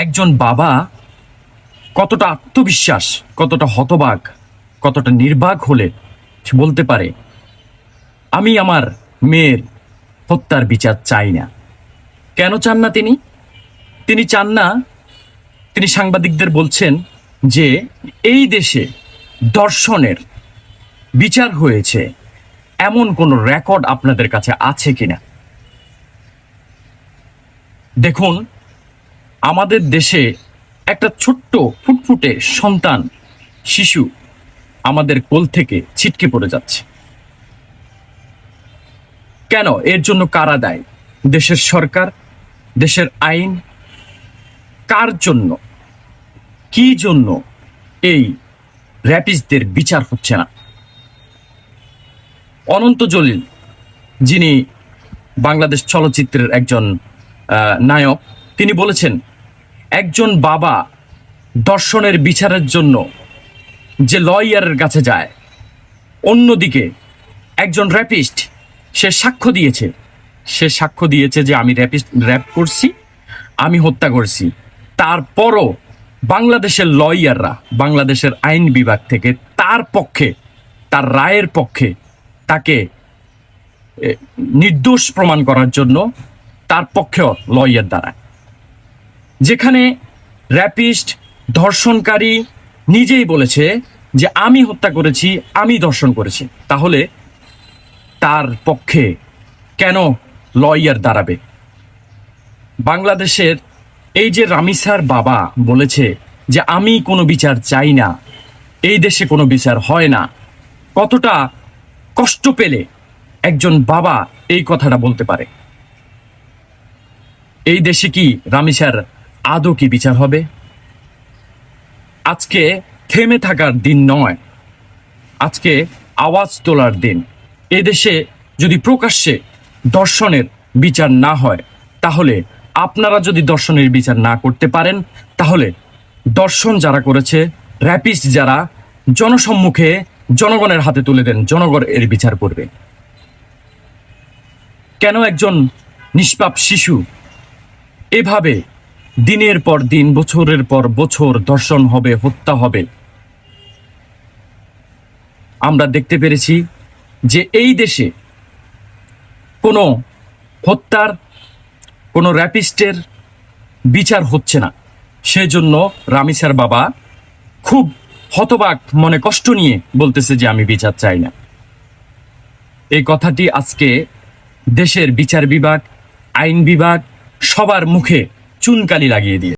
একজন বাবা কতটা আত্মবিশ্বাস, কতটা হতবাক, কতটা নির্বাক হলে সে বলতে পারে আমি আমার মেয়ের হত্যার বিচার চাই না। কেন চান না তিনি? তিনি চান না, তিনি সাংবাদিকদের বলছেন যে এই দেশে ধর্ষণের বিচার হয়েছে এমন কোনো রেকর্ড আপনাদের কাছে আছে কিনা। দেখুন, আমাদের দেশে একটা ছোট্ট ফুটফুটে সন্তান শিশু আমাদের কোল থেকে ছিটকে পড়ে যাচ্ছে। কেন? এর জন্য কারা দায়ী? দেশের সরকার, দেশের আইন? কার জন্য, কি জন্য এই র্যাপিস্টদের বিচার হচ্ছে না? অনন্ত জলিল, যিনি বাংলাদেশ চলচ্চিত্রের একজন নায়ক, তিনি বলেছেন একজন বাবা ধর্ষণের বিচারের জন্য যে লয়ারের কাছে যায়, অন্যদিকে একজন র্যাপিস্ট সে সাক্ষ্য দিয়েছে যে আমি র্যাপ করছি, আমি হত্যা করছি। তারপরও বাংলাদেশের লয়াররা, বাংলাদেশের আইন বিভাগ থেকে তার পক্ষে, তার রায়ের পক্ষে তাকে নির্দোষ প্রমাণ করার জন্য তার পক্ষেও লয়ার দাঁড়ায়। যেখানে র্যাপিস্ট, ধর্ষণকারী নিজেই বলেছে যে আমি হত্যা করেছি, আমি ধর্ষণ করেছি, তাহলে তার পক্ষে কেন লয়ার দাঁড়াবে? বাংলাদেশের এই যে রামিসার বাবা বলেছে যে আমি কোনো বিচার চাই না, এই দেশে কোনো বিচার হয় না, কতটা কষ্ট পেলে একজন বাবা এই কথাটা বলতে পারে? এই দেশে কি রামিসার আদৌ কি বিচার হবে? আজকে থেমে থাকার দিন নয়, আজকে আওয়াজ তোলার দিন। এদেশে যদি প্রকাশ্যে ধর্ষণের বিচার না হয়, তাহলে আপনারা যদি ধর্ষণের বিচার না করতে পারেন, তাহলে ধর্ষণ যারা করেছে, র্যাপিস্ট যারা, জনসম্মুখে জনগণের হাতে তুলে দেন, জনগণ এর বিচার করবে। কেন একজন নিষ্পাপ শিশু এভাবে দিনের পর দিন, বছরের পর বছর ধর্ষণ হবে, হত্যা হবে? আমরা দেখতে পেরেছি যে এই দেশে কোনো হত্যার, কোনো র্যাপিস্টের বিচার হচ্ছে না। সেজন্য রামিসার বাবা খুব হতবাক মনে, কষ্ট নিয়ে বলতেছে যে আমি বিচার চাই না। এই কথাটি আজকে দেশের বিচার বিভাগ, আইন বিভাগ সবার মুখে চুনকালি লাগিয়ে দিয়ে